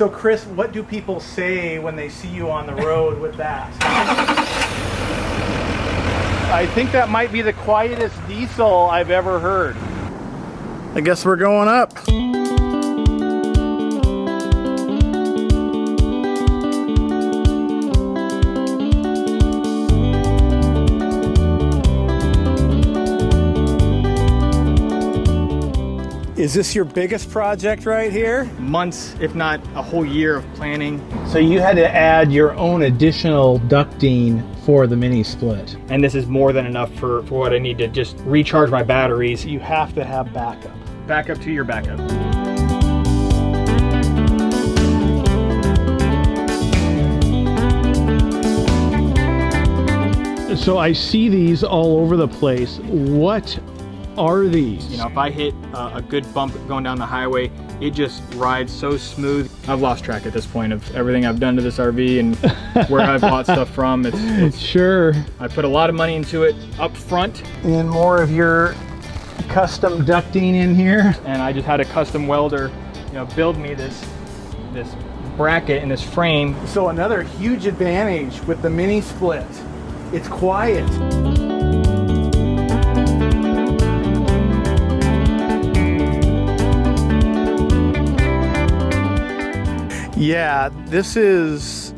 So Chris, what do people say when they see you on the road with that? I think that might be the quietest diesel I've ever heard. I guess we're going up. Is this your biggest project right here? Months, if not a whole year of planning. So you had to add your own additional ducting for the MiniSplit. And this is more than enough for what I need to just recharge my batteries. You have to have backup. Backup to your backup. So I see these all over the place. What are these? You know, if I hit a good bump going down the highway, it just rides so smooth. I've lost track at this point of everything I've done to this RV and where I've bought stuff from. It's sure. I put a lot of money into it up front. And more of your custom ducting in here. And I just had a custom welder, you know, build me this bracket and this frame. So another huge advantage with the MiniSplit, it's quiet. Yeah, this is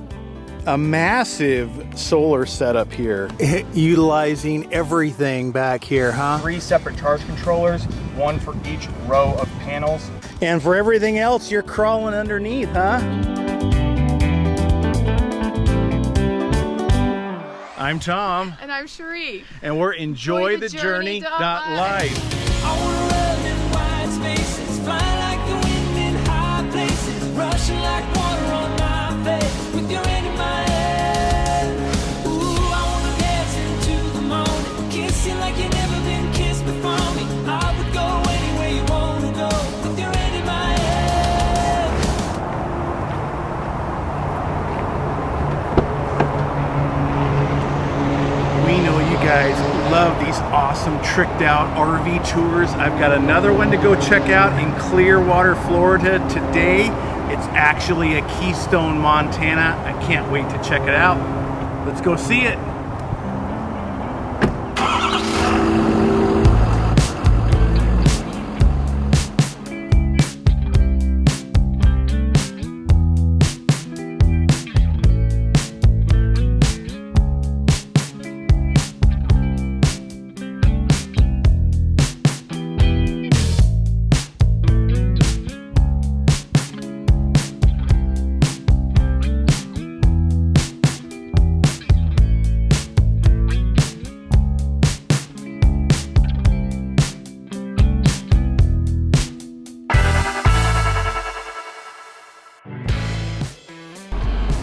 a massive solar setup here, utilizing everything back here, huh? 3 separate charge controllers, 1 for each row of panels. And for everything else, you're crawling underneath, huh? I'm Tom. And I'm Cherie. And we're EnjoyTheJourney.Life. I wanna run in wide spaces, fly like the wind in high places, rushing like water on my face, with your hand in my head. Ooh, I wanna dance into the morning, kiss you like you've never been kissed before me. I would go anywhere you wanna go, with your hand in my head. We know you guys love these awesome tricked out RV tours. I've got another one to go check out in Clearwater, Florida today. It's actually a Keystone, Montana. I can't wait to check it out. Let's go see it.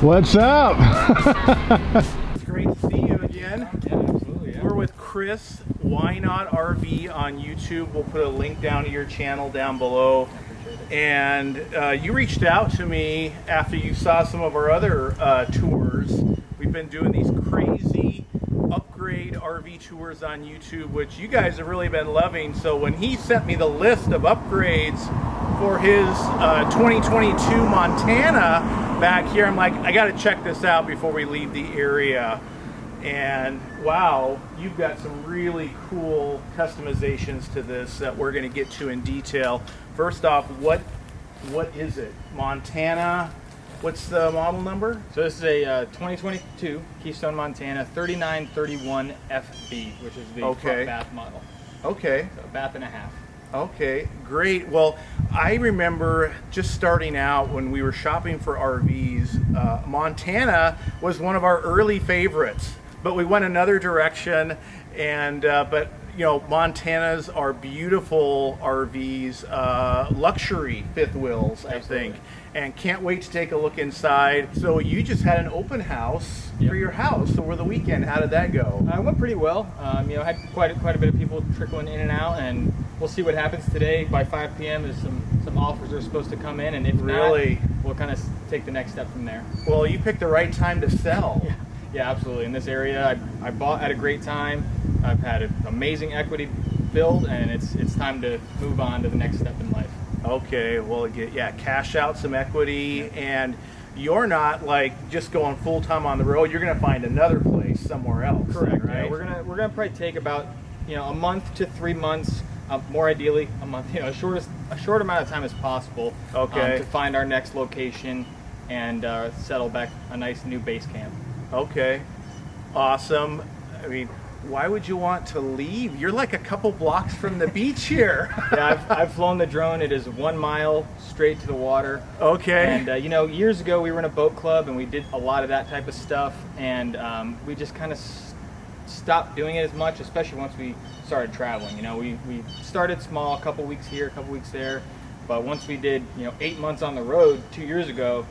What's up? It's great to see you again. Yeah, absolutely. Yeah. We're with Chris, Why Not RV on YouTube. We'll put a link down to your channel down below. And you reached out to me after you saw some of our other tours. We've been doing these crazy upgrade RV tours on YouTube, which you guys have really been loving. So when he sent me the list of upgrades for his 2022 Montana back here, I'm like, I gotta check this out before we leave the area. And wow, you've got some really cool customizations to this that we're gonna get to in detail. First off, what is it? Montana, what's the model number? So this is a 2022 Keystone Montana 3931 FB, which is the front bath model. Okay. So a bath and a half. Okay, great. Well, I remember just starting out when we were shopping for RVs, Montana was one of our early favorites, but we went another direction. And but you know, Montanas are beautiful RVs, luxury fifth wheels, I think, and can't wait to take a look inside. So you just had an open house for your house over the weekend. How did that go? It went pretty well. You know, had quite a bit of people trickling in and out, and we'll see what happens today. By 5 p.m. there's some offers are supposed to come in, and if really, not, we'll kind of take the next step from there. Well, you picked the right time to sell. Yeah, absolutely. In this area, I bought at a great time. I've had an amazing equity build, and it's time to move on to the next step in life. Okay, well, yeah, cash out some equity, and you're not like just going full time on the road. You're going to find another place somewhere else. Correct. Right? Yeah, we're gonna probably take about a month to 3 months, more ideally a month. A short amount of time as possible. Okay. To find our next location and settle back a nice new base camp. Okay, awesome. I mean, why would you want to leave? You're like a couple blocks from the beach here. Yeah, I've flown the drone. It is 1 mile straight to the water. Okay. And years ago we were in a boat club and we did a lot of that type of stuff, and we just kind of stopped doing it as much, especially once we started traveling. We started small, a couple weeks here, a couple weeks there, but once we did 8 months on the road 2 years ago,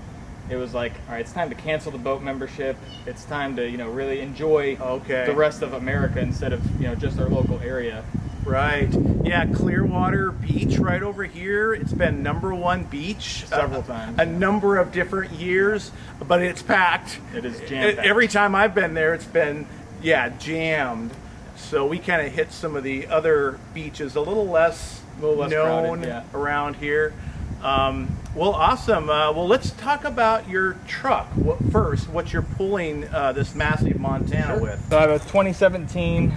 it was like, all right, it's time to cancel the boat membership. It's time to really enjoy the rest of America instead of just our local area. Right. Yeah, Clearwater Beach right over here. It's been #1 beach Several times. A number of different years, but it's packed. It is jam-packed. Every time I've been there, it's been jammed. So we kind of hit some of the other beaches a little less known crowded, around here. Well, awesome. Well, let's talk about your truck first. What you're pulling this massive Montana with? So I have a 2017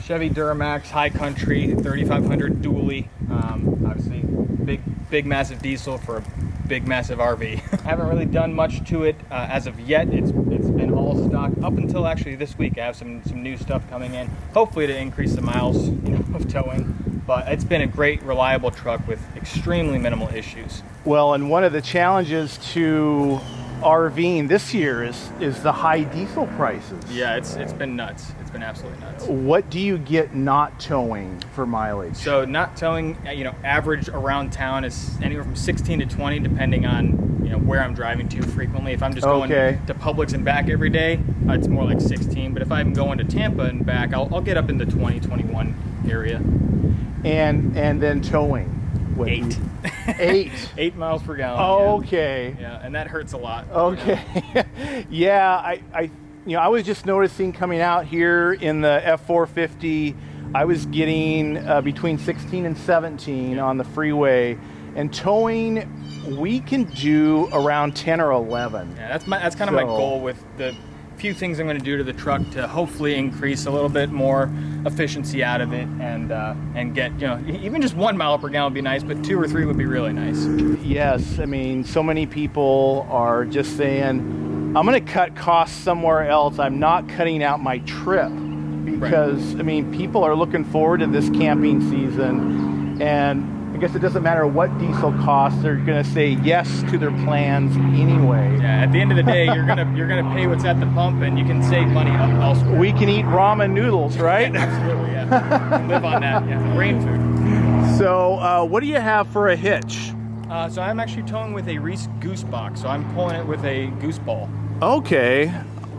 Chevy Duramax High Country 3500 dually. Obviously, big massive diesel for a big massive RV. I haven't really done much to it as of yet. It's been all stock up until actually this week. I have some new stuff coming in, hopefully to increase the miles of towing. But it's been a great, reliable truck with extremely minimal issues. Well, and one of the challenges to RVing this year is the high diesel prices. Yeah, it's been nuts. It's been absolutely nuts. What do you get not towing for mileage? So not towing, average around town is anywhere from 16 to 20, depending on where I'm driving to frequently. If I'm just going to Publix and back every day, it's more like 16. But if I'm going to Tampa and back, I'll get up in the 20, 21 area. And then towing. What 8. 8. 8 miles per gallon. Oh, okay. Yeah, and that hurts a lot. Okay. Yeah, I was just noticing coming out here in the F450, I was getting between 16 and 17 on the freeway, and towing we can do around 10 or 11. Yeah, that's kind of my goal with the few things I'm going to do to the truck to hopefully increase a little bit more efficiency out of it, and get even just 1 mile per gallon would be nice, but 2 or 3 would be really nice. Yes, I mean, so many people are just saying, I'm going to cut costs somewhere else. I'm not cutting out my trip because, I mean, people are looking forward to this camping season, and I guess it doesn't matter what diesel costs, they're going to say yes to their plans anyway. Yeah, at the end of the day, you're gonna pay what's at the pump, and you can save money elsewhere. We can eat ramen noodles, right? Absolutely, yeah. Live on that, yeah. Brain food. So, what do you have for a hitch? So I'm actually towing with a Reese goose box, so I'm pulling it with a goose ball. Okay,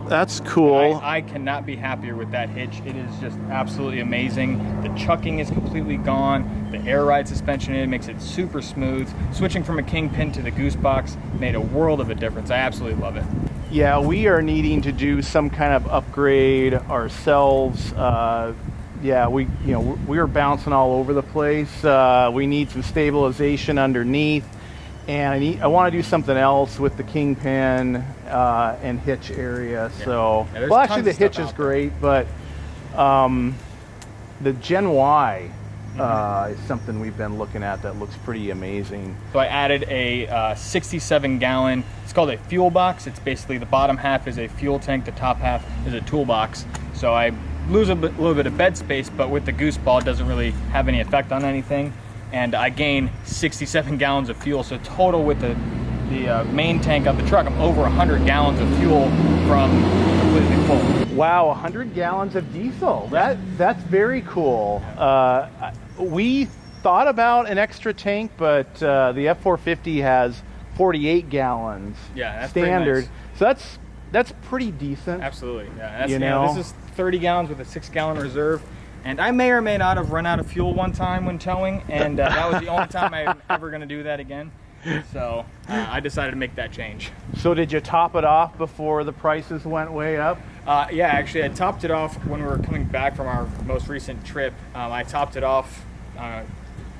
that's cool. I cannot be happier with that hitch. It is just absolutely amazing. The chucking is completely gone. The air ride suspension in it makes it super smooth. Switching from a Kingpin to the goose box made a world of a difference. I absolutely love it. Yeah, we are needing to do some kind of upgrade ourselves. Yeah, we are bouncing all over the place. We need some stabilization underneath, and I want to do something else with the Kingpin and hitch area. Yeah. So, Yeah, well, actually the hitch is great, but the Gen Y is something we've been looking at that looks pretty amazing. So I added a 67 gallon, it's called a Fuelbox. It's basically the bottom half is a fuel tank, the top half is a toolbox. So I lose a little bit of bed space, but with the goose ball it doesn't really have any effect on anything. And I gain 67 gallons of fuel. So total with the main tank of the truck, I'm over 100 gallons of fuel from completely full. Wow, 100 gallons of diesel. That's very cool. We thought about an extra tank, but the F450 has 48 gallons. Yeah, that's standard. pretty nice. So that's pretty decent. Absolutely. Yeah, this is 30 gallons with a 6-gallon reserve. And I may or may not have run out of fuel one time when towing, and that was the only time I'm ever going to do that again. So I decided to make that change. So did you top it off before the prices went way up? Yeah, actually I topped it off when we were coming back from our most recent trip. I topped it off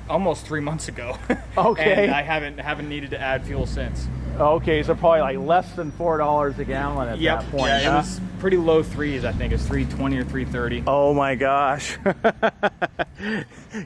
almost 3 months ago. Okay. And I haven't needed to add fuel since. Okay, so probably like less than $4 a gallon at that point. Yeah, huh? it was pretty low threes. I think it's 320 or 330. Oh my gosh.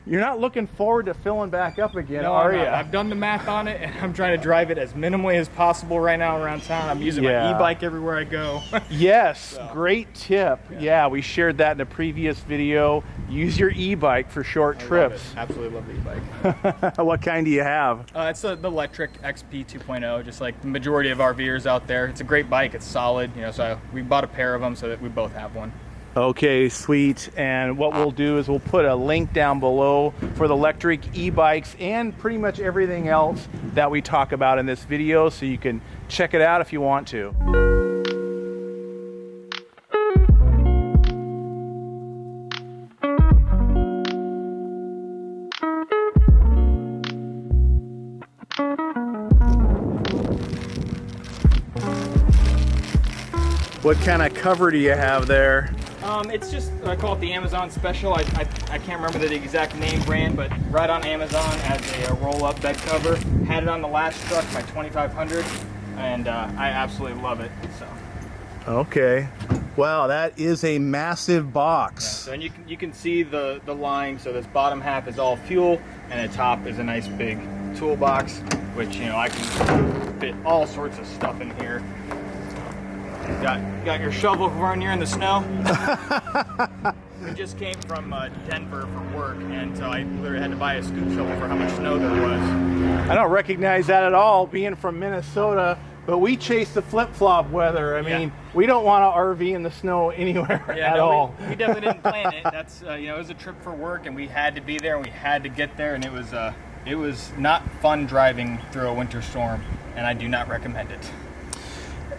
You're not looking forward to filling back up again, No, are I'm you? not. I've done the math on it, and I'm trying to drive it as minimally as possible right now around town. I'm using my e-bike everywhere I go. Yes, great tip. Yeah, we shared that in a previous video. Use your e-bike for short trips. Absolutely love the e-bike. What kind do you have? It's the Lectric XP 2.0, just like the majority of RVers out there. It's a great bike. It's solid, you know. So we bought a pair of them so that we both have one. Okay, sweet. And what we'll do is we'll put a link down below for the Lectric e-bikes and pretty much everything else that we talk about in this video, so you can check it out if you want to. What kind of cover do you have there? It's just, I call it the Amazon Special. I can't remember the exact name brand, but right on Amazon as a roll-up bed cover. Had it on the last truck, my 2500, and I absolutely love it. So. Okay. Wow, that is a massive box. Yeah, so and you can see the line. So this bottom half is all fuel, and the top is a nice big toolbox, which, you know, I can fit all sorts of stuff in here. Got your shovel for when you're in the snow. We just came from Denver for work, and so I literally had to buy a scoop shovel for how much snow there was. I don't recognize that at all, being from Minnesota, but we chase the flip-flop weather. I mean, we don't want to RV in the snow anywhere at all. We definitely didn't plan it. That's you know, it was a trip for work, and we had to be there, and we had to get there, and it was not fun driving through a winter storm, and I do not recommend it.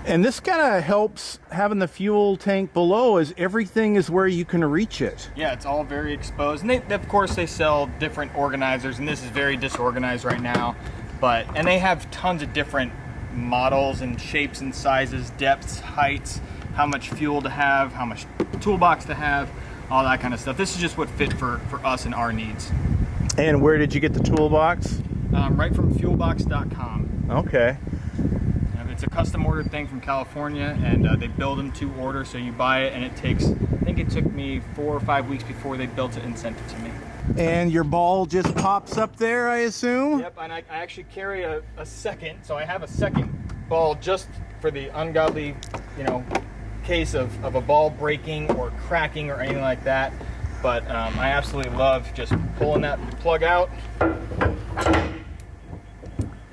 And this kind of helps having the fuel tank below, as everything is where you can reach it. Yeah, it's all very exposed. And of course, they sell different organizers, and this is very disorganized right now. And they have tons of different models and shapes and sizes, depths, heights, how much fuel to have, how much toolbox to have, all that kind of stuff. This is just what fit for us and our needs. And where did you get the toolbox? Right from Fuelbox.com. Okay. It's a custom ordered thing from California, and they build them to order, so you buy it, and it takes, I think it took me 4 or 5 weeks before they built it and sent it to me. And your ball just pops up there, I assume? Yep, and I actually carry a second, so I have a second ball just for the ungodly, you know, case of a ball breaking or cracking or anything like that. But I absolutely love just pulling that plug out.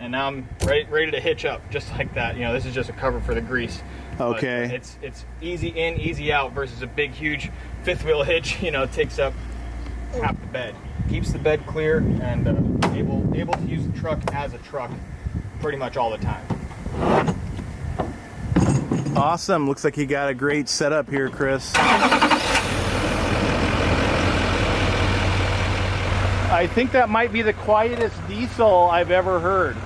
And now I'm ready to hitch up, just like that. You know, this is just a cover for the grease. Okay. But it's easy in, easy out versus a big, huge fifth wheel hitch. You know, it takes up half the bed. Keeps the bed clear and able to use the truck as a truck pretty much all the time. Awesome. Looks like you got a great setup here, Chris. I think that might be the quietest diesel I've ever heard.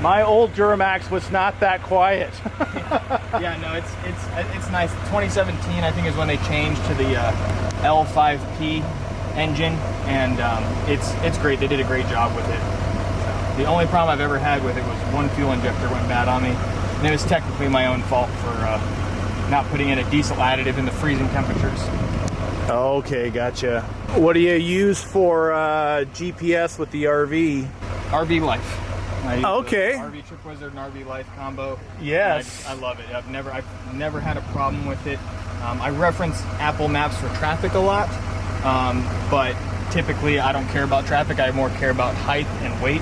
My old Duramax was not that quiet. Yeah, no, it's nice. 2017, I think, is when they changed to the L5P engine, and it's great. They did a great job with it. So, the only problem I've ever had with it was one fuel injector went bad on me, and it was technically my own fault for not putting in a diesel additive in the freezing temperatures. Okay, gotcha. What do you use for GPS with the RV? RV Life. Okay. RV Trip Wizard and RV Life combo. Yes. I love it. I've never had a problem with it. I reference Apple Maps for traffic a lot, but typically I don't care about traffic. I more care about height and weight.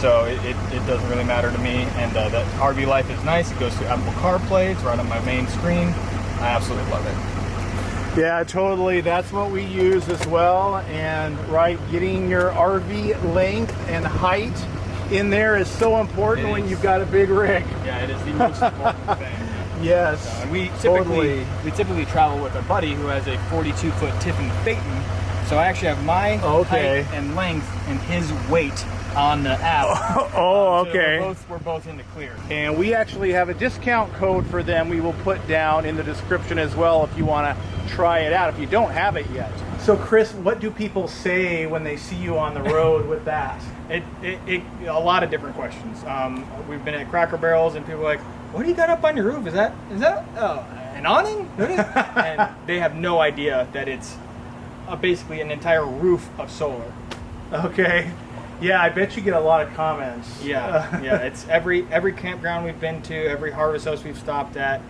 So it doesn't really matter to me. And that RV Life is nice. It goes to Apple CarPlay. It's right on my main screen. I absolutely love it. Yeah, totally. That's what we use as well. And right, getting your RV length and height in there is so important when you've got a big rig. Yeah, it is the most important thing. Yes. So, and we totally. typically travel with a buddy who has a 42-foot Tiffin Phaeton. So I actually have my height and length and his weight on the app. Oh, So okay. we're both in the clear. And we actually have a discount code for them we will put down in the description as well if you want to try it out if you don't have it yet. So Chris, what do people say when they see you on the road with that? A lot of different questions. We've been at Cracker Barrels and people are like, what do you got up on your roof? Is that an awning? And they have no idea that it's basically an entire roof of solar. Okay. Yeah, I bet you get a lot of comments. Yeah, yeah. It's every campground we've been to, every harvest house we've stopped at.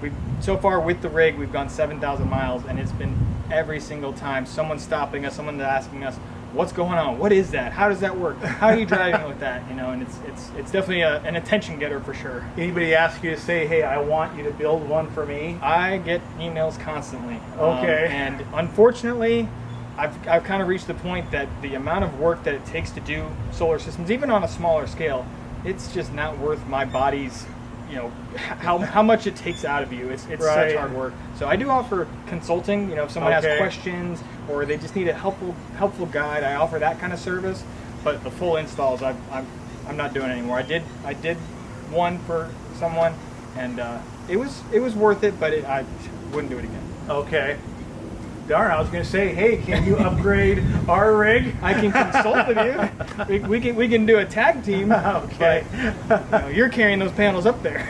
We've so far with the rig, we've gone 7,000 miles, and it's been every single time someone stopping us, someone asking us, "What's going on? What is that? How does that work? How are you driving with that?" And it's definitely an attention getter for sure. Anybody ask you to say, "Hey, I want you to build one for me"? I get emails constantly. Okay. And unfortunately, I've kind of reached the point that the amount of work that it takes to do solar systems, even on a smaller scale, it's just not worth my body's, how much it takes out of you. It's Right. such hard work. So I do offer consulting. If someone has Okay. questions or they just need a helpful guide, I offer that kind of service. But the full installs, I'm not doing anymore. I did one for someone, and it was worth it, but I wouldn't do it again. Okay. Darn, I was going to say, hey, can you upgrade our rig? I can consult with you. We can do a tag team. Okay. But, you're carrying those panels up there.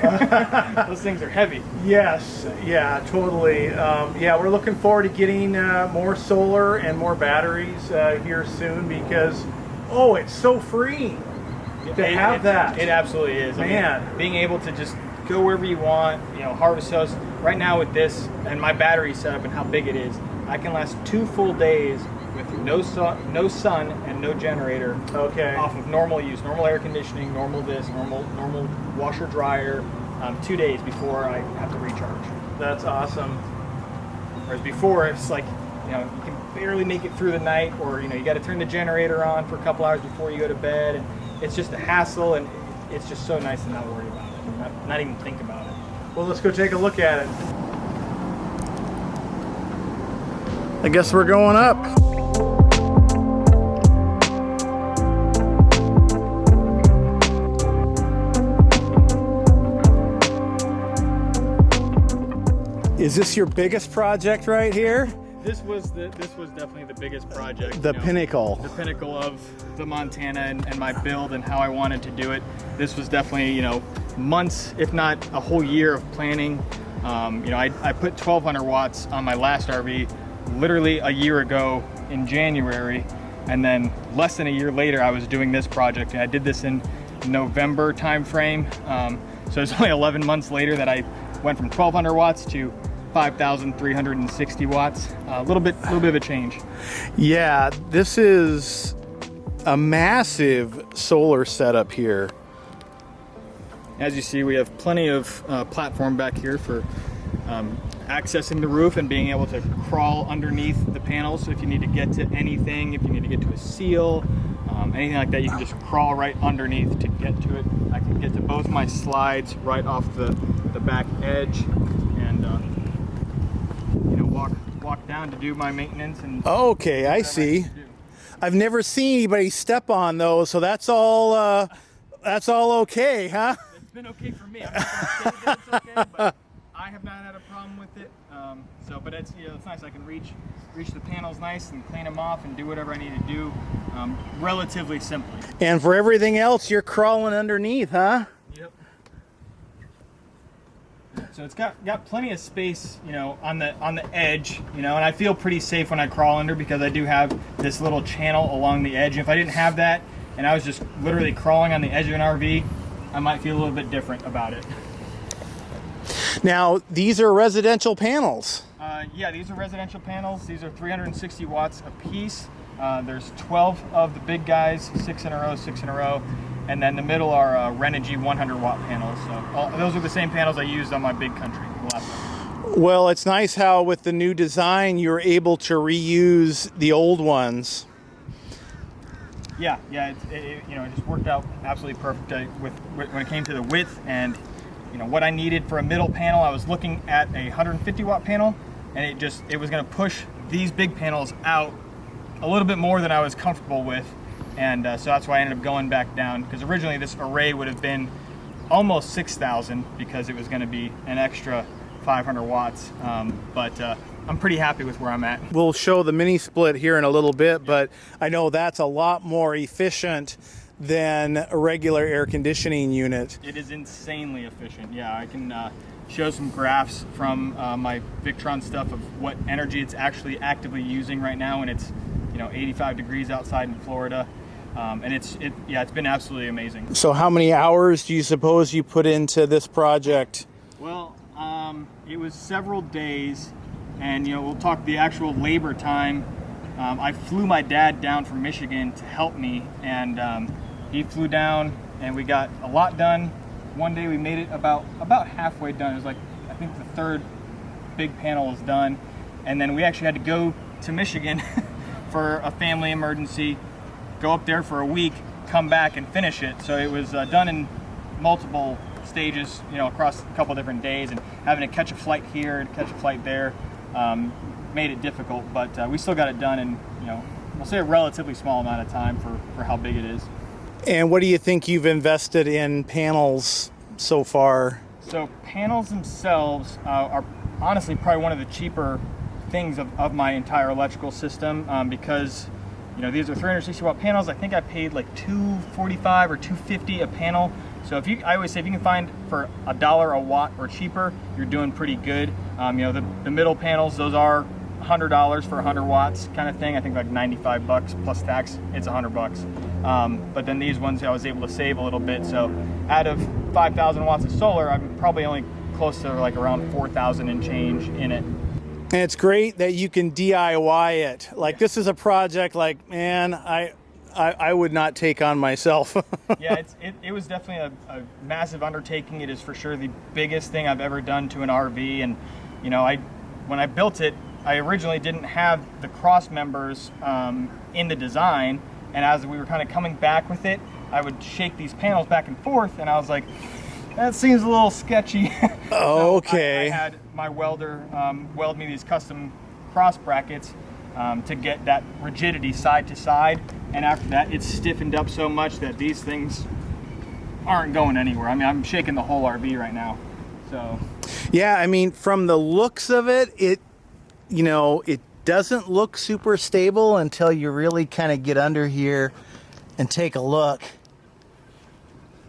Those things are heavy. Yes, yeah, totally. We're looking forward to getting more solar and more batteries here soon because, it's so free to have that. It absolutely is. Man. I mean, being able to just go wherever you want, harvest house. Right now with this and my battery setup and how big it is, I can last 2 full days with no sun and no generator. Okay. Off of normal use, normal air conditioning, normal washer dryer, 2 days before I have to recharge. That's awesome. Whereas before it's like, you can barely make it through the night, or you got to turn the generator on for a couple hours before you go to bed, and it's just a hassle, and it's just so nice to not worry about it, not even think about it. Well, let's go take a look at it. I guess we're going up. Is this your biggest project right here? This was definitely the biggest project. The pinnacle. The pinnacle of the Montana and my build and how I wanted to do it. This was definitely, months, if not a whole year of planning. I put 1,200 watts on my last RV literally a year ago in January, and then less than a year later I was doing this project, and I did this in November time frame. So it's only 11 months later that I went from 1,200 watts to 5,360 watts. A little bit of a change. Yeah, this is a massive solar setup here. As you see, we have plenty of platform back here for accessing the roof and being able to crawl underneath the panels. So if you need to get to anything, if you need to get to a seal, anything like that, you can just crawl right underneath to get to it. I can get to both my slides right off the back edge, and walk down to do my maintenance. And Okay, I see. I've never seen anybody step on those, so that's all okay, huh? It's been okay for me. I'm not gonna say that it's okay, but I have not had a problem with it. But it's it's nice. I can reach the panels nice and clean them off and do whatever I need to do relatively simply. And for everything else, you're crawling underneath, huh? Yep. So it's got plenty of space, on the edge, and I feel pretty safe when I crawl under because I do have this little channel along the edge. If I didn't have that and I was just literally crawling on the edge of an RV, I might feel a little bit different about it. Now, these are residential panels. Yeah, these are residential panels. These are 360 watts a piece. There's 12 of the big guys, 6 in a row, and then the middle are Renogy 100 watt panels. So those are the same panels I used on my big country the last time. Well, it's nice how with the new design you're able to reuse the old ones. Yeah, it just worked out absolutely perfect when it came to the width and what I needed for a middle panel. I was looking at a 150 watt panel, and it was going to push these big panels out a little bit more than I was comfortable with, And so that's why I ended up going back down, because originally this array would have been almost 6,000 because it was going to be an extra 500 watts. But I'm pretty happy with where I'm at. We'll show the MiniSplit here in a little bit, but I know that's a lot more efficient than a regular air conditioning unit. It is insanely efficient. Yeah, I can show some graphs from my Victron stuff of what energy it's actually actively using right now, and it's 85 degrees outside in Florida. And it's been absolutely amazing. So how many hours do you suppose you put into this project? Well, it was several days, and we'll talk the actual labor time. I flew my dad down from Michigan to help me, and he flew down, and we got a lot done. One day we made it about halfway done. It was like, I think the third big panel was done, and then we actually had to go to Michigan for a family emergency, go up there for a week, come back and finish it. So it was done in multiple stages, across a couple different days, and having to catch a flight here and catch a flight there made it difficult, but we still got it done in, we'll say a relatively small amount of time for how big it is. And what do you think you've invested in panels so far? So panels themselves are honestly probably one of the cheaper things of my entire electrical system, because these are 360 watt panels. I think I paid like $245 or $250 a panel. So I always say if you can find for $1 a watt or cheaper, you're doing pretty good. The middle panels, those are $100 for 100 watts kind of thing. I think like 95 bucks plus tax, it's 100 bucks. But then these ones I was able to save a little bit. So out of 5,000 watts of solar, I'm probably only close to like around 4,000 and change in it. And it's great that you can DIY it. Like, this is a project like, man, I would not take on myself. Yeah, it was definitely a massive undertaking. It is for sure the biggest thing I've ever done to an RV. And when I built it, I originally didn't have the cross members in the design, and as we were kind of coming back with it, I would shake these panels back and forth, and I was like, that seems a little sketchy. Oh, okay. I had my welder weld me these custom cross brackets to get that rigidity side to side, and after that it's stiffened up so much that these things aren't going anywhere. I mean, I'm shaking the whole RV right now. So yeah, I mean, from the looks of it, it doesn't look super stable until you really kind of get under here and take a look.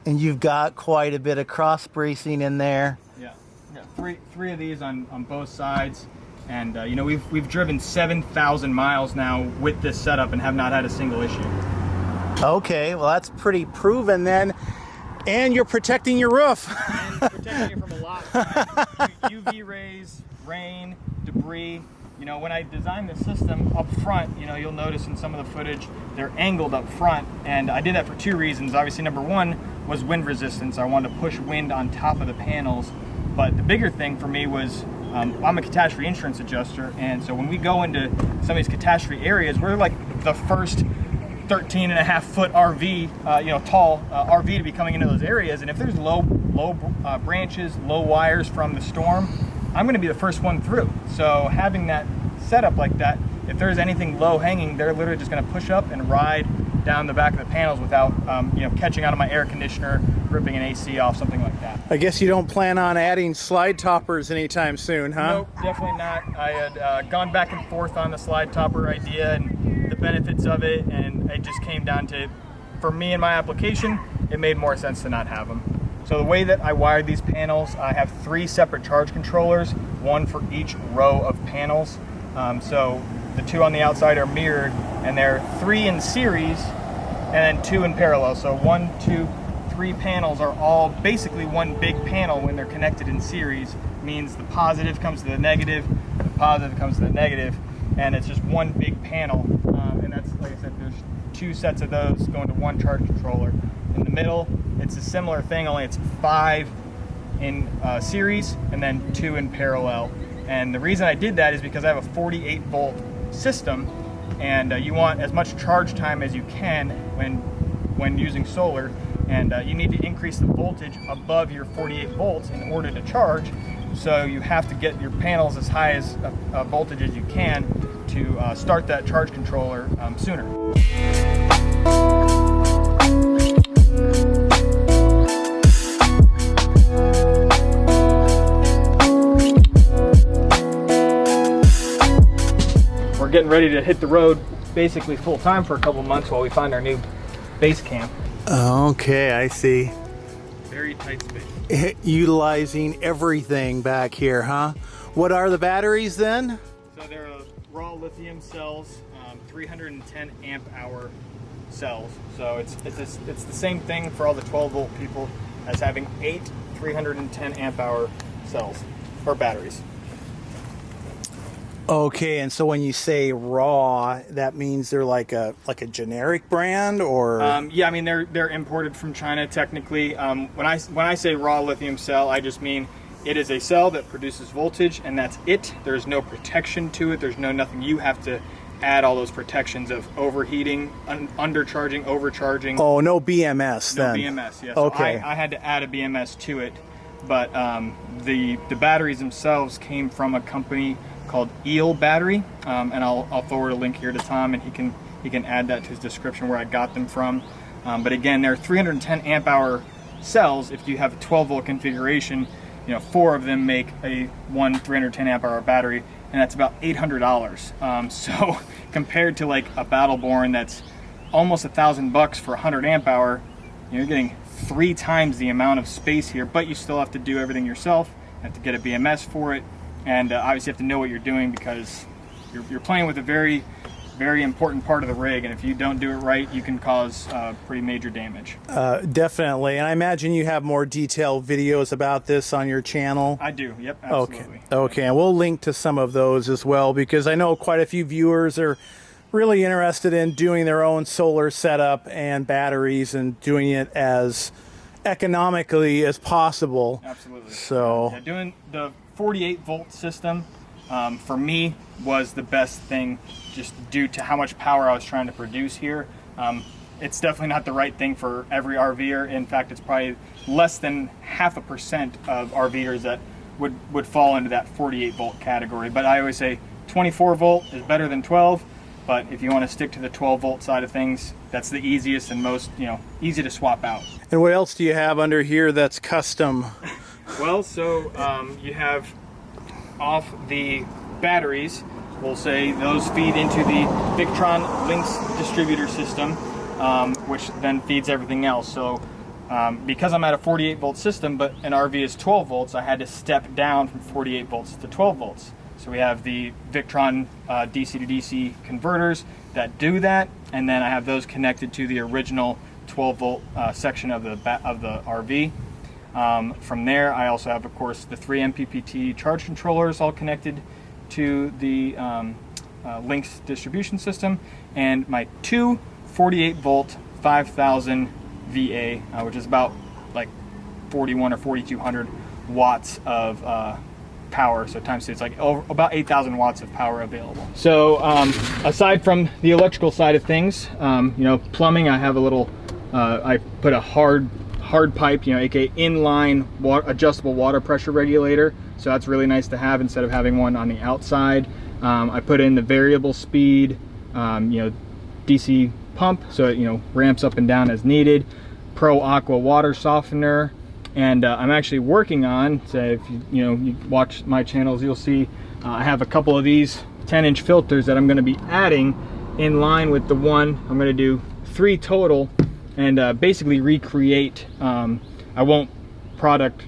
And you've got quite a bit of cross bracing in there. Yeah, three of these on both sides, and we've driven 7,000 miles now with this setup and have not had a single issue. Okay, well that's pretty proven then. And you're protecting your roof. And protecting it from a lot of UV rays, rain, debris. When I designed the system up front, you'll notice in some of the footage, they're angled up front. And I did that for two reasons. Obviously, number one was wind resistance. I wanted to push wind on top of the panels. But the bigger thing for me was, I'm a catastrophe insurance adjuster. And so when we go into some of these catastrophe areas, we're like the first 13.5-foot RV, tall RV to be coming into those areas. And if there's low branches, low wires from the storm, I'm going to be the first one through. So having that setup like that, if there's anything low hanging, they're literally just going to push up and ride down the back of the panels without catching out of my air conditioner, ripping an AC off, something like that. I guess you don't plan on adding slide toppers anytime soon, huh? Nope, definitely not. I had gone back and forth on the slide topper idea and the benefits of it, and it just came down to, for me and my application, it made more sense to not have them. So the way that I wired these panels, I have 3 separate charge controllers, one for each row of panels. So the 2 on the outside are mirrored, and they're 3 in series and then 2 in parallel. So 1, 2, 3 panels are all basically one big panel when they're connected in series. Means the positive comes to the negative, the positive comes to the negative, and it's just one big panel. And that's, like I said, there's 2 sets of those going to 1 charge controller. In the middle, it's a similar thing, only it's 5 in series and then 2 in parallel. And the reason I did that is because I have a 48 volt system, and you want as much charge time as you can when using solar, and you need to increase the voltage above your 48 volts in order to charge. So you have to get your panels as high as voltage as you can to start that charge controller sooner. We're getting ready to hit the road basically full time for a couple months while we find our new base camp. Okay, I see. Very tight space. Utilizing everything back here, huh? What are the batteries then? So they're raw lithium cells, 310 amp hour cells. So it's the same thing for all the 12 volt people as having 8 310 amp hour cells or batteries. Okay, and so when you say raw, that means they're like a generic brand, or yeah, I mean they're imported from China technically. When I say raw lithium cell, I just mean it is a cell that produces voltage, and that's it. There's no protection to it. There's nothing you have to add all those protections of overheating, undercharging, overcharging. Oh, no BMS No then. BMS, yes. Okay. So I had to add a BMS to it, but the batteries themselves came from a company called EEL Battery, and I'll forward a link here to Tom, and he can add that to his description where I got them from. But again, they're 310 amp hour cells. If you have a 12 volt configuration, 4 of them make a 310 amp hour battery, and that's about $800. So compared to like a Battleborn that's almost $1,000 for 100 amp hour, you're getting 3 times the amount of space here, but you still have to do everything yourself. You have to get a BMS for it, and obviously you have to know what you're doing, because you're playing with a very, very important part of the rig, and if you don't do it right, you can cause pretty major damage. Definitely, and I imagine you have more detailed videos about this on your channel. I do, yep, absolutely. Okay, and we'll link to some of those as well, because I know quite a few viewers are really interested in doing their own solar setup and batteries and doing it as economically as possible. Absolutely. So yeah, doing the 48 volt system for me was the best thing, just due to how much power I was trying to produce here. It's definitely not the right thing for every RVer. In fact, it's probably less than 0.5% of RVers that would fall into that 48 volt category. But I always say 24 volt is better than 12. But if you want to stick to the 12 volt side of things, that's the easiest and most, easy to swap out. And what else do you have under here that's custom? Well, so you have off the batteries, we'll say those feed into the Victron Lynx distributor system, which then feeds everything else. So because I'm at a 48 volt system, but an RV is 12 volts, I had to step down from 48 volts to 12 volts. So we have the Victron DC to DC converters that do that, and then I have those connected to the original 12 volt section of the RV. From there, I also have, of course, the 3 mppt charge controllers all connected to the Lynx distribution system, and my 2 48 volt 5000 VA, which is about like 41 or 4200 watts of power. So times 2, it's like about 8,000 watts of power available. So aside from the electrical side of things, plumbing, I have a little, I put a hard pipe, aka inline adjustable water pressure regulator. So that's really nice to have instead of having one on the outside. I put in the variable speed, DC pump, so it ramps up and down as needed. Pro Aqua Water Softner, and I'm actually working on, so if you watch my channels, you'll see I have a couple of these 10-inch filters that I'm going to be adding in line with the one. I'm going to do 3 total, and basically recreate, I won't product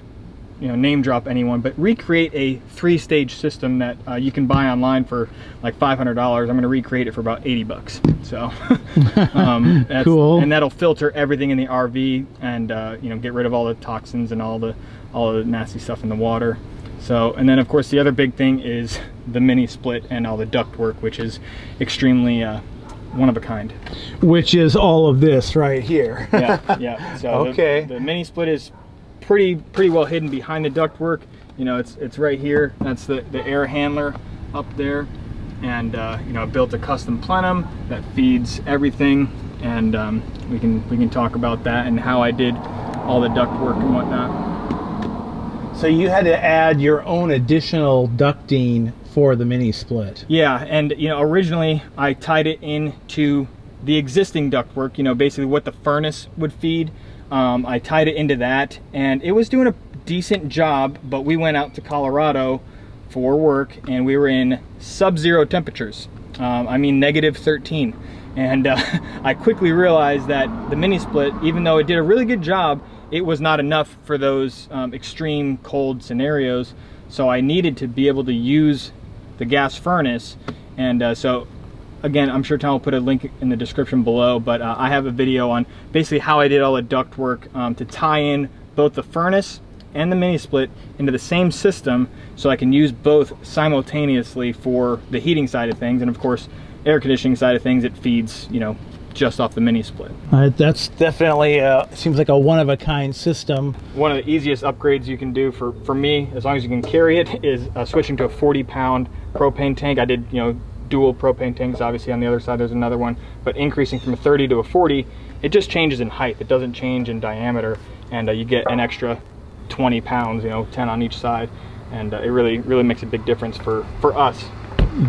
name drop anyone, but recreate a 3-stage system that you can buy online for like $500. I'm going to recreate it for about $80. So that's cool, and that'll filter everything in the RV and get rid of all the toxins and all the nasty stuff in the water. So, and then of course the other big thing is the MiniSplit and all the duct work, which is extremely one of a kind. Which is all of this right here. yeah. So okay. The MiniSplit is pretty well hidden behind the ductwork. It's right here. That's the air handler up there, and I built a custom plenum that feeds everything, and we can talk about that and how I did all the ductwork and whatnot. So you had to add your own additional ducting for the MiniSplit. Yeah, and originally I tied it into the existing ductwork, you know, basically what the furnace would feed. I tied it into that, and it was doing a decent job, but we went out to Colorado for work, and we were in sub-zero temperatures. I mean -13. And I quickly realized that the MiniSplit, even though it did a really good job, it was not enough for those extreme cold scenarios. So I needed to be able to use the gas furnace. And so again, I'm sure Tom will put a link in the description below, but I have a video on basically how I did all the duct work to tie in both the furnace and the MiniSplit into the same system, so I can use both simultaneously for the heating side of things, and of course air conditioning side of things, it feeds, you know, just off the MiniSplit. That's definitely seems like a one-of-a-kind system. One of the easiest upgrades you can do for me, as long as you can carry it, is switching to a 40-pound propane tank. I did, you know, dual propane tanks. Obviously on the other side there's another one, but increasing from a 30 to a 40, it just changes in height. It doesn't change in diameter, and you get an extra 20 pounds, you know, 10 on each side, and it really makes a big difference for us.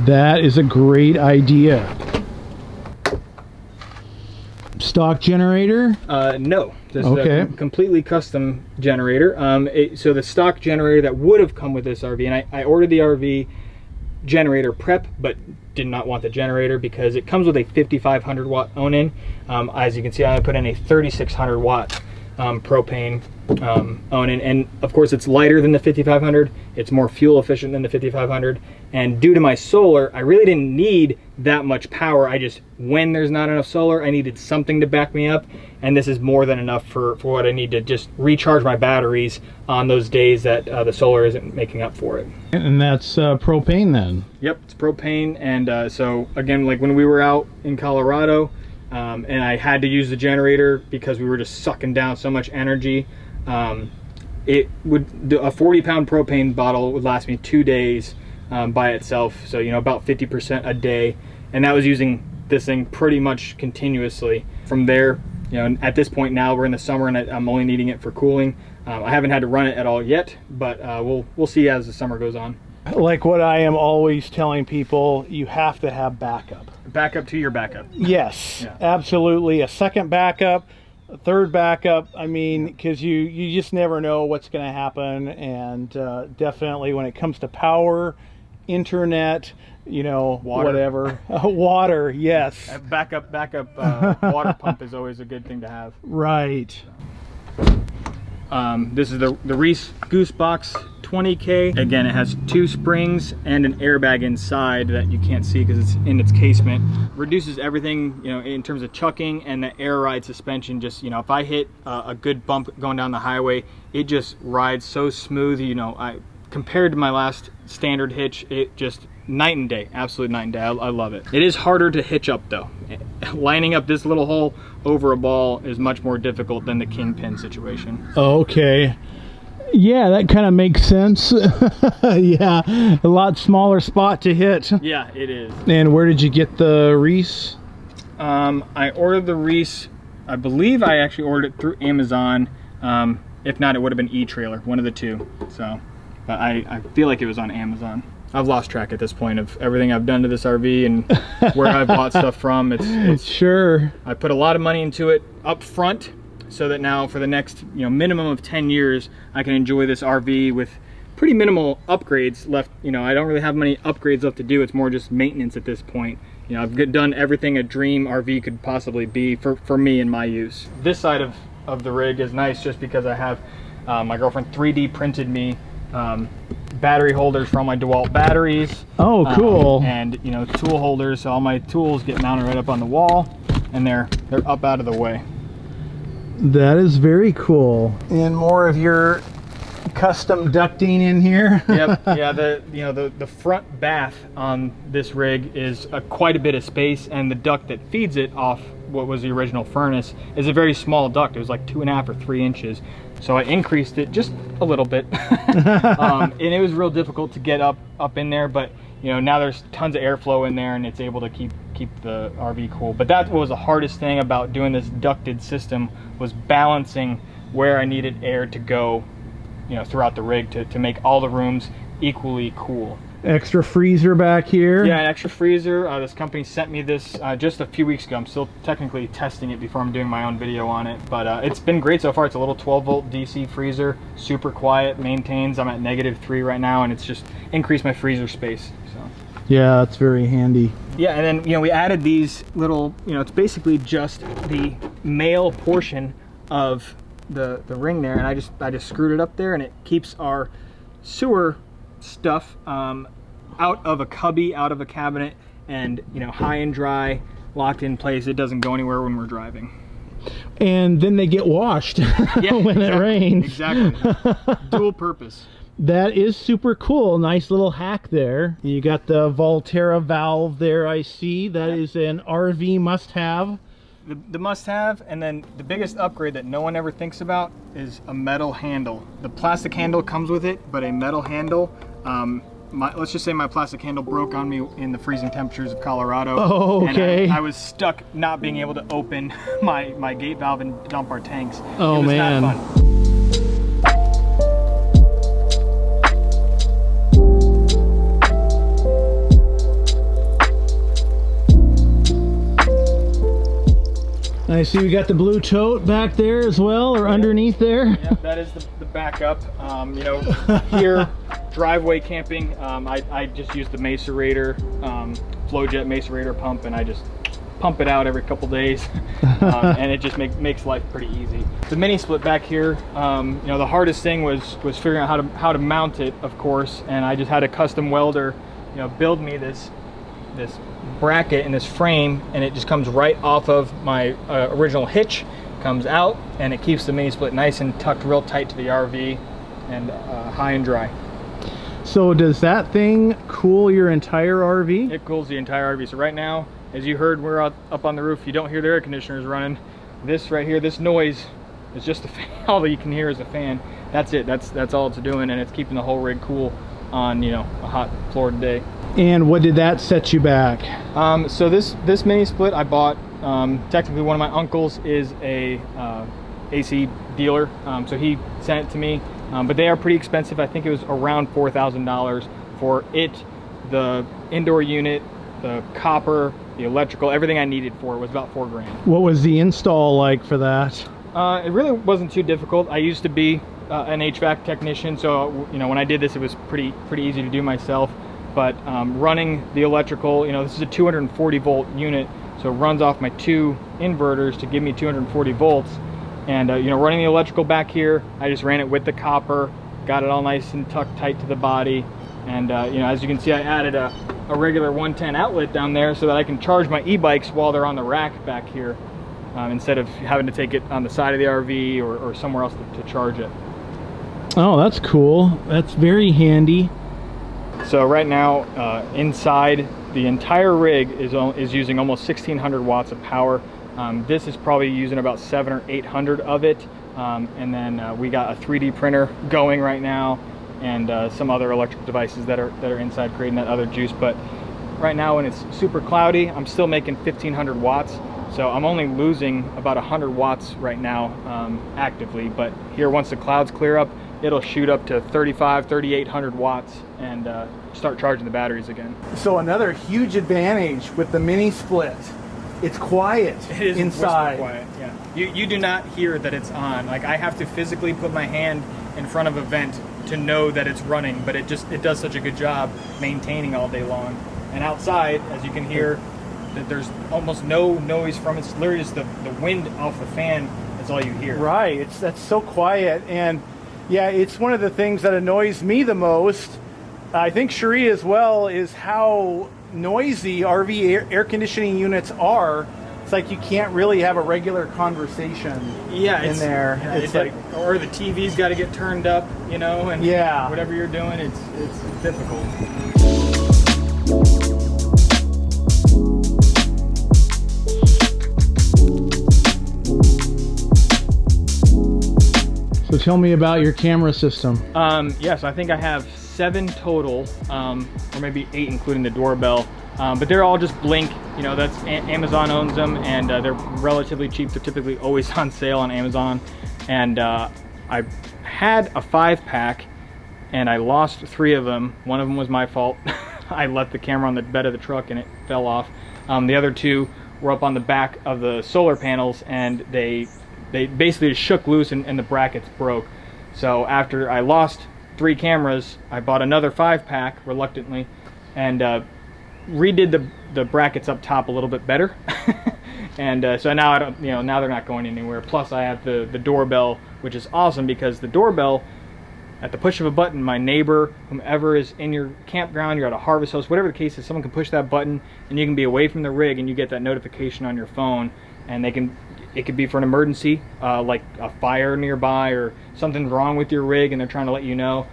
That is a great idea. Stock generator? No, this okay. is a completely custom generator. So the stock generator that would have come with this RV, and I ordered the RV generator prep, but did not want the generator because it comes with a 5,500 watt Onan. As you can see, I put in a 3,600 watt propane Onan, and of course it's lighter than the 5,500. It's more fuel efficient than the 5,500, and due to my solar, I really didn't need that much power. I just, when there's not enough solar, I needed something to back me up, and this is more than enough for what I need to just recharge my batteries on those days that the solar isn't making up for it. And that's propane then? Yep, it's propane. And so again, like when we were out in Colorado, and I had to use the generator because we were just sucking down so much energy, a 40-pound propane bottle would last me 2 days by itself, so you know, about 50% a day, and that was using this thing pretty much continuously. From there, you know, at this point now we're in the summer, and I'm only needing it for cooling. I haven't had to run it at all yet, but we'll see as the summer goes on. Like what I am always telling people, you have to have backup. Backup to your backup. Yes, yeah. Absolutely. A second backup, a third backup. I mean, because you just never know what's going to happen, and definitely when it comes to power, internet, you know, water. Whatever. Water, yes. A backup water pump is always a good thing to have. Right. This is the Reese Goosebox 20K. Again, it has 2 springs and an airbag inside that you can't see because it's in its casement. Reduces everything, you know, in terms of chucking, and the air ride suspension. Just, you know, if I hit a good bump going down the highway, it just rides so smooth. You know, compared to my last standard hitch, it just night and day, absolute night and day. I love it. It is harder to hitch up though. Lining up this little hole over a ball is much more difficult than the kingpin situation. Okay. Yeah, that kind of makes sense. Yeah, a lot smaller spot to hit. Yeah, it is. And where did you get the Reese? I ordered the Reese, I believe I actually ordered it through Amazon. If not, it would have been e-trailer, one of the two. So, but I feel like it was on Amazon. I've lost track at this point of everything I've done to this RV and where I've bought stuff from. It's sure. I put a lot of money into it up front, so that now for the next, you know, minimum of 10 years, I can enjoy this RV with pretty minimal upgrades left. You know, I don't really have many upgrades left to do. It's more just maintenance at this point. You know, I've done everything a dream RV could possibly be for me and my use. This side of the rig is nice just because I have my girlfriend 3D printed me battery holders for all my DeWalt batteries. Oh, cool. And, you know, tool holders, so all my tools get mounted right up on the wall, and they're up out of the way. That is very cool. And more of your custom ducting in here. Yep. Yeah, the front bath on this rig is quite a bit of space, and the duct that feeds it off what was the original furnace is a very small duct. It was like 2.5 or 3 inches. So I increased it just a little bit. And it was real difficult to get up in there, but you know, now there's tons of airflow in there, and it's able to keep the RV cool. But that was the hardest thing about doing this ducted system, was balancing where I needed air to go, you know, throughout the rig to make all the rooms equally cool. Extra freezer back here. Yeah, an extra freezer. This company sent me this just a few weeks ago. I'm still technically testing it before I'm doing my own video on it, but it's been great so far. It's a little 12-volt DC freezer, super quiet, maintains. I'm at -3 right now, and it's just increased my freezer space. So. Yeah, that's very handy. Yeah, and then we added these little, it's basically just the male portion of the ring there, and I just screwed it up there, and it keeps our sewer stuff out of a cubby, out of a cabinet, and high and dry, locked in place. It doesn't go anywhere when we're driving. And then they get washed when it rains. Exactly. Dual purpose. That is super cool. Nice little hack there. You got the Valterra valve there, I see. That is an RV must-have. The must-have, and then the biggest upgrade that no one ever thinks about is a metal handle. The plastic handle comes with it, but a metal handle, let's just say my plastic handle broke on me in the freezing temperatures of Colorado. Oh, okay. And I was stuck not being able to open my gate valve and dump our tanks. Oh, it was man. not fun. I see we got the blue tote back there as well, or underneath there. Yeah, that is the backup. Here, driveway camping, I just use the macerator, flow jet macerator pump, and I just pump it out every couple days, and it just makes life pretty easy. The mini split back here, the hardest thing was figuring out how to mount it, of course, and I just had a custom welder, build me this bracket and this frame, and it just comes right off of my original hitch, comes out, and it keeps the mini split nice and tucked real tight to the RV and high and dry. So does that thing cool your entire RV? It cools the entire RV. So right now, as you heard, we're up on the roof. You don't hear the air conditioners running. This right here, this noise is just the fan. All that you can hear is a fan. That's it. That's all it's doing, and it's keeping the whole rig cool on a hot Florida day. And what did that set you back? So this mini split I bought, technically one of my uncles is a AC dealer, so he sent it to me, but they are pretty expensive. I think it was around $4,000 for it, the indoor unit, the copper, the electrical, everything I needed for it was about $4 grand. What was the install like for that? It really wasn't too difficult. I used to be an HVAC technician, so when I did this, it was pretty easy to do myself. But running the electrical, this is a 240 volt unit, so it runs off my 2 inverters to give me 240 volts. And running the electrical back here, I just ran it with the copper, got it all nice and tucked tight to the body. And as you can see, I added a regular 110 outlet down there so that I can charge my e-bikes while they're on the rack back here, instead of having to take it on the side of the RV or somewhere else to charge it. Oh, that's cool. That's very handy. So right now, inside, the entire rig is using almost 1,600 watts of power. This is probably using about 700 or 800 of it. And then we got a 3D printer going right now, and some other electric devices that are inside creating that other juice. But right now, when it's super cloudy, I'm still making 1,500 watts. So I'm only losing about 100 watts right now actively. But here, once the clouds clear up, it'll shoot up to 3,800 watts and start charging the batteries again. So another huge advantage with the mini split, it's quiet. It is inside. Quiet, yeah. You do not hear that it's on. Like, I have to physically put my hand in front of a vent to know that it's running, but it does such a good job maintaining all day long. And outside, as you can hear, that there's almost no noise from it. It's literally just the wind off the fan. That's all you hear. Right. That's so quiet. And yeah, it's one of the things that annoys me the most. I think Cherie as well, is how noisy RV air conditioning units are. It's like you can't really have a regular conversation in there. Yeah, it's like, or the TV's got to get turned up, and yeah, whatever you're doing, it's difficult. So tell me about your camera system. Yes, I think I have 7 total, or maybe 8 including the doorbell. But they're all just Blink. That's Amazon owns them, and they're relatively cheap. They're typically always on sale on Amazon. And I had a 5-pack, and I lost 3 of them. One of them was my fault. I left the camera on the bed of the truck and it fell off. The other 2 were up on the back of the solar panels, and they basically just shook loose and the brackets broke. So after I lost 3 cameras, I bought another 5-pack reluctantly, and redid the brackets up top a little bit better. And so now I don't, now they're not going anywhere. Plus I have the doorbell, which is awesome because the doorbell, at the push of a button, my neighbor, whomever is in your campground, you're at a harvest house, whatever the case is, someone can push that button and you can be away from the rig and you get that notification on your phone, and it could be for an emergency, like a fire nearby or something's wrong with your rig and they're trying to let you know,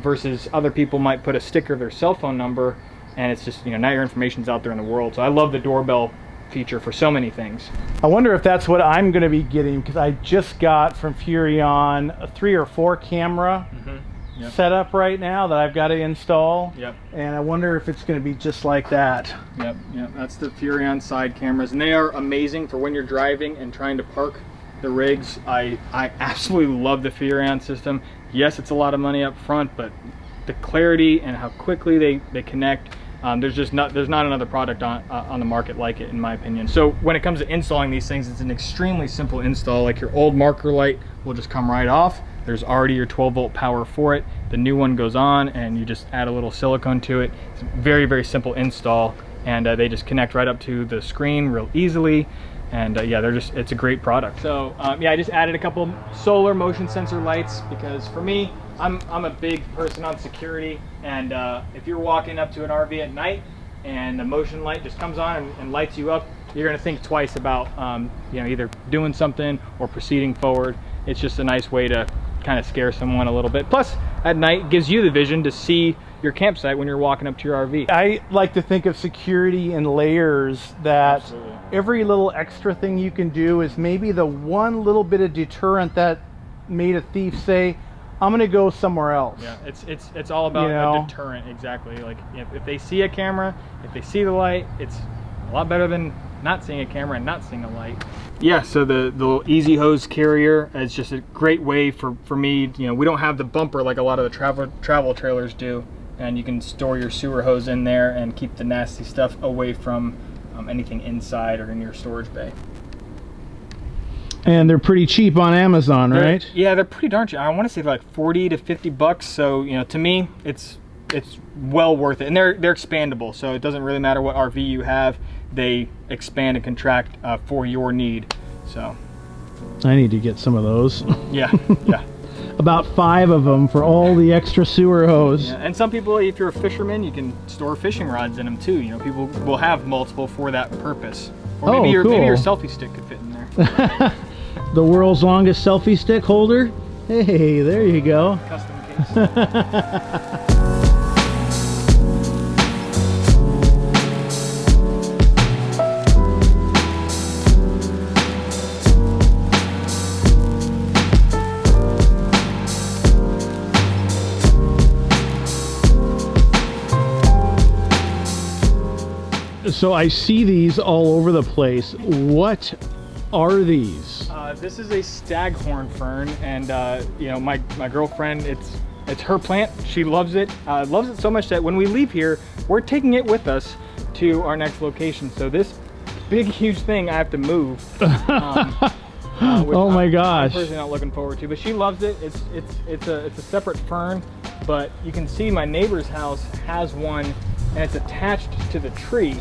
versus other people might put a sticker of their cell phone number, and it's just, now your information's out there in the world. So I love the doorbell feature for so many things. I wonder if that's what I'm going to be getting, because I just got from Furrion a 3 or 4 camera setup right now that I've got to install. Yep. And I wonder if it's going to be just like that. Yep. That's the Furrion side cameras, and they are amazing for when you're driving and trying to park the rigs. I absolutely love the Furrion system. Yes, it's a lot of money up front, but the clarity and how quickly they connect. There's not another product on the market like it, in my opinion. So when it comes to installing these things, it's an extremely simple install. Like your old marker light will just come right off. There's already your 12-volt power for it. The new one goes on and you just add a little silicone to it. It's a very, very simple install, and they just connect right up to the screen real easily. And yeah, it's a great product. So yeah, I just added a couple solar motion sensor lights because for me, I'm a big person on security, and if you're walking up to an RV at night and the motion light just comes on and lights you up, you're going to think twice about either doing something or proceeding forward. It's just a nice way to kind of scare someone a little bit. Plus, at night, it gives you the vision to see your campsite when you're walking up to your RV. I like to think of security in layers, that Absolutely. every little extra thing you can do is maybe the one little bit of deterrent that made a thief say, I'm gonna go somewhere else. Yeah, it's all about a deterrent, exactly. Like if they see a camera, if they see the light, it's a lot better than not seeing a camera and not seeing a light. Yeah, so the little easy hose carrier is just a great way for me. We don't have the bumper like a lot of the travel trailers do, and you can store your sewer hose in there and keep the nasty stuff away from anything inside or in your storage bay. And they're pretty cheap on Amazon, right? Yeah, they're pretty darn cheap. I want to say they're like 40 to 50 bucks. So, to me, it's well worth it. And they're expandable, so it doesn't really matter what RV you have. They expand and contract for your need. So I need to get some of those. Yeah. About 5 of them for all the extra sewer hose. Yeah. And some people, if you're a fisherman, you can store fishing rods in them too. People will have multiple for that purpose. Or maybe maybe your selfie stick could fit in there. The world's longest selfie stick holder. Hey, there you go. Custom case. So I see these all over the place. What are these? This is a staghorn fern, and my girlfriend, it's her plant. She loves it so much that when we leave here, we're taking it with us to our next location. So this big huge thing I have to move. Oh my gosh! I'm personally not looking forward to, but she loves it. It's a separate fern, but you can see my neighbor's house has one, and it's attached to the tree,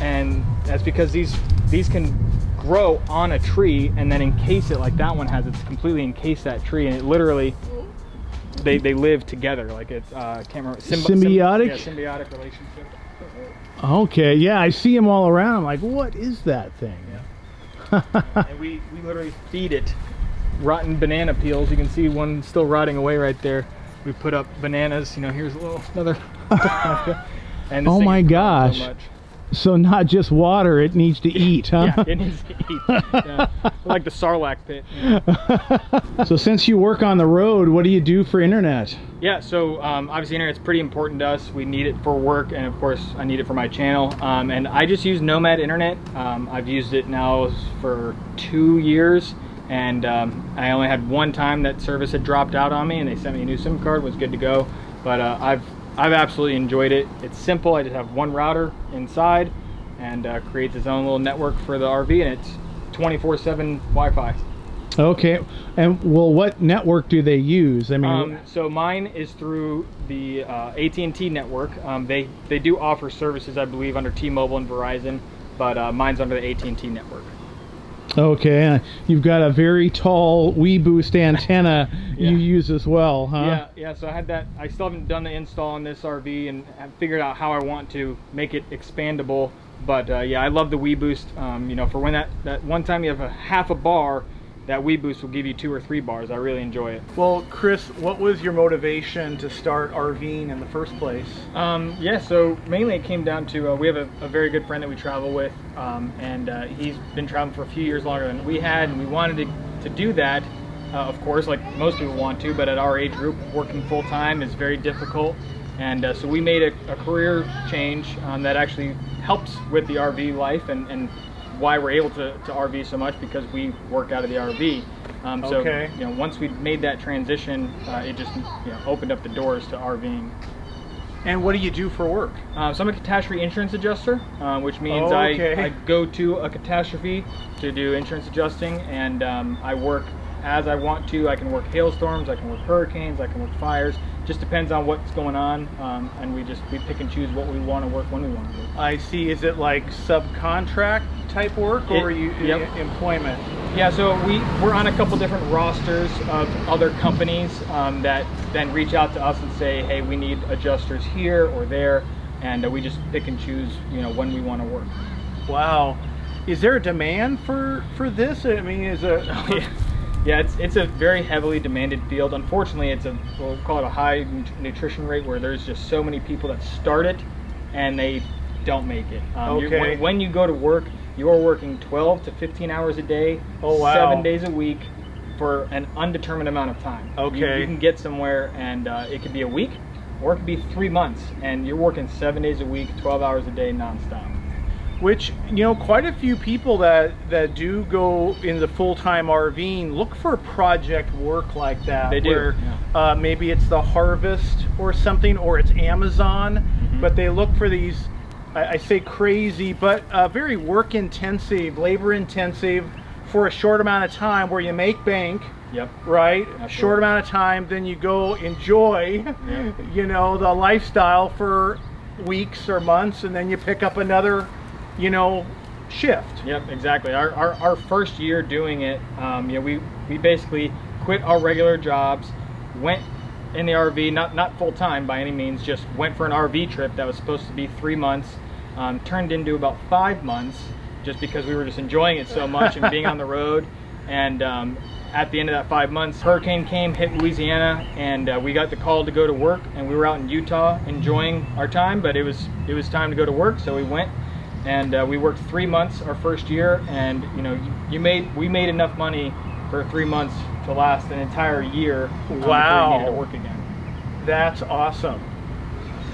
and that's because these can grow on a tree and then encase it like that one has. It's completely encased that tree, and it literally they live together. Like it's can't remember, symbiotic. Symbiotic relationship. Okay, yeah, I see them all around. I'm like, what is that thing? And we literally feed it rotten banana peels. You can see one still rotting away right there. We put up bananas. Here's another. And oh my gosh! So much. So not just water, it needs to eat, huh? Yeah, it needs to eat. Yeah. Like the Sarlacc pit. So since you work on the road, what do you do for internet? Yeah, so obviously internet's pretty important to us. We need it for work, and of course I need it for my channel. And I just use Nomad Internet. I've used it now for 2 years, and I only had one time that service had dropped out on me, and they sent me a new SIM card. Was good to go. But I've absolutely enjoyed it. It's simple. I just have one router inside, and creates its own little network for the RV, and it's 24/7 Wi-Fi. Okay, and well, what network do they use? I mean, so mine is through the AT&T network. They do offer services, I believe, under T-Mobile and Verizon, but mine's under the AT&T network. Okay, you've got a very tall WeBoost antenna Yeah. you use as well, huh? Yeah. So I had that. I still haven't done the install on this RV and have figured out how I want to make it expandable. But yeah, I love the WeBoost. You know, for when that one time you have a half a bar, that WeBoost will give you 2 or 3 bars. I really enjoy it. Well, Chris, what was your motivation to start RVing in the first place? Yeah, so mainly it came down to we have a very good friend that we travel with, and he's been traveling for a few years longer than we had, and we wanted to do that, of course, like most people want to, but at our age group, working full-time is very difficult. And so we made a career change that actually helps with the RV life and why we're able to RV so much, because we work out of the RV. So Okay. you know, once we made that transition, it just opened up the doors to RVing. And what do you do for work? So I'm a catastrophe insurance adjuster, which means Okay. I go to a catastrophe to do insurance adjusting, and I work as I want to. I can work hailstorms, I can work hurricanes, I can work fires. Just depends on what's going on, and we pick and choose what we want to work when we want to work. I see. Is it like subcontract type work, or Yep. employment? Yeah, so we're on a couple different rosters of other companies that then reach out to us and say, hey, we need adjusters here or there, and we just pick and choose, when we want to work. Wow. Is there a demand for this? I mean, Yeah, it's a very heavily demanded field. Unfortunately, we'll call it a high nutrition rate, where there's just so many people that start it and they don't make it. Okay. When you go to work, you're working 12 to 15 hours a day, Oh, wow. 7 days a week for an undetermined amount of time. Okay. You can get somewhere, and it could be a week or it could be 3 months, and you're working 7 days a week, 12 hours a day, nonstop. which, quite a few people that do go into full-time RVing look for project work like that. They do, Where maybe it's the harvest or something, or it's Amazon, but they look for these, I say crazy, but very work-intensive, labor-intensive, for a short amount of time, where you make bank. Yep. Right? Absolutely. Short amount of time, then you go enjoy, the lifestyle for weeks or months, and then you pick up another, shift. Yep, exactly. Our first year doing it, we basically quit our regular jobs, went in the RV, not full time by any means, just went for an RV trip that was supposed to be 3 months, turned into about 5 months, just because we were just enjoying it so much and being on the road. And at the end of that 5 months, hurricane came, hit Louisiana, and we got the call to go to work, and we were out in Utah enjoying our time, but it was time to go to work, so we went. And we worked 3 months our first year, and we made enough money for 3 months to last an entire year. Wow. Before we needed to work again. That's awesome.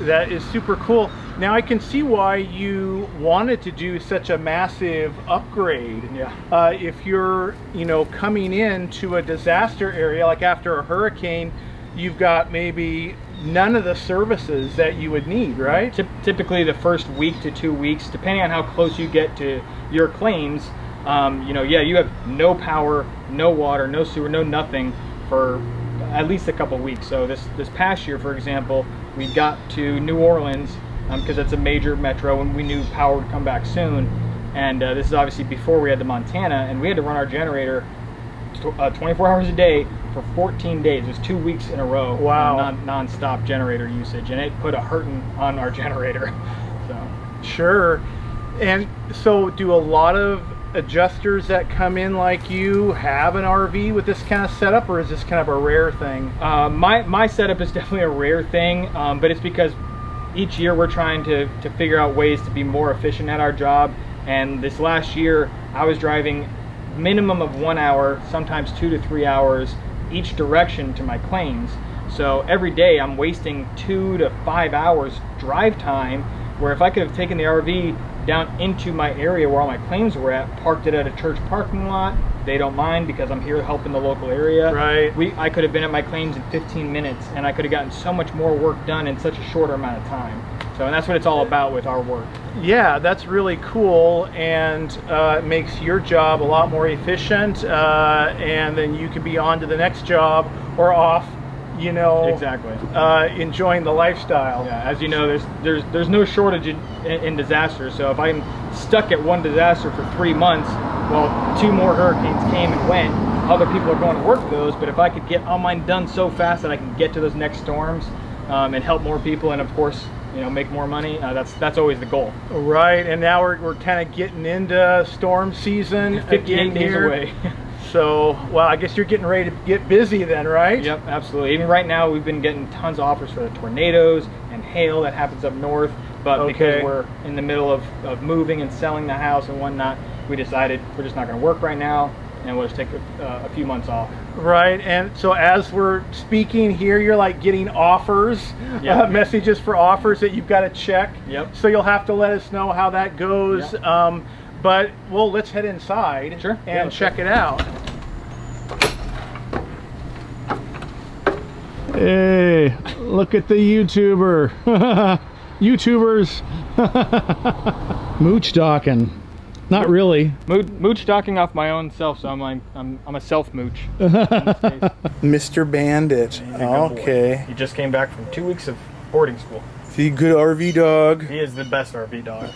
That is super cool. Now I can see why you wanted to do such a massive upgrade. Yeah. If you're, coming into a disaster area, like after a hurricane, you've got maybe none of the services that you would need, right? Typically the first week to 2 weeks, depending on how close you get to your claims, you have no power, no water, no sewer, no nothing for at least a couple weeks. So this past year, for example, we got to New Orleans, because it's a major metro, and we knew power would come back soon. And this is obviously before we had the Montana, and we had to run our generator 24 hours a day for 14 days. It was 2 weeks in a row. Wow. Non-stop generator usage, and it put a hurting on our generator. So Sure. And so do a lot of adjusters that come in like you have an RV with this kind of setup, or is this kind of a rare thing? My setup is definitely a rare thing, but it's because each year we're trying to figure out ways to be more efficient at our job. And this last year I was driving minimum of 1 hour, sometimes 2 to 3 hours each direction to my claims. So every day I'm wasting 2 to 5 hours drive time, where if I could have taken the RV down into my area where all my claims were at, parked it at a church parking lot, they don't mind because I'm here helping the local area. Right. I could have been at my claims in 15 minutes, and I could have gotten so much more work done in such a shorter amount of time. So, and that's what it's all about with our work. Yeah, that's really cool, and it makes your job a lot more efficient, and then you can be on to the next job or off, you know, Exactly. enjoying the lifestyle. Yeah, as you know, there's no shortage in disasters. So if I'm stuck at one disaster for 3 months, well, 2 more hurricanes came and went. Other people are going to work those, but if I could get all mine done so fast that I can get to those next storms and help more people, and of course, you know, make more money, that's always the goal. Right, and now we're kind of getting into storm season. 58 days here. away. So, well, I guess you're getting ready to get busy then, right? Yep, absolutely. Even right now, we've been getting tons of offers for the tornadoes and hail that happens up north. But because we're in the middle of moving and selling the house and whatnot, we decided we're just not going to work right now, and we'll just take a few months off. Right, and so as we're speaking here, you're like getting offers, Yep. messages for offers that you've got to check. Yep. So you'll have to let us know how that goes. Yep. But, well, let's head inside Sure. and check it out. Hey, look at the YouTuber. YouTubers. Mooch docking. Not really. Mooch docking off my own self, so I'm a self mooch. Mr. Bandit. Okay. He just came back from 2 weeks of boarding school. The good RV dog. He is the best RV dog.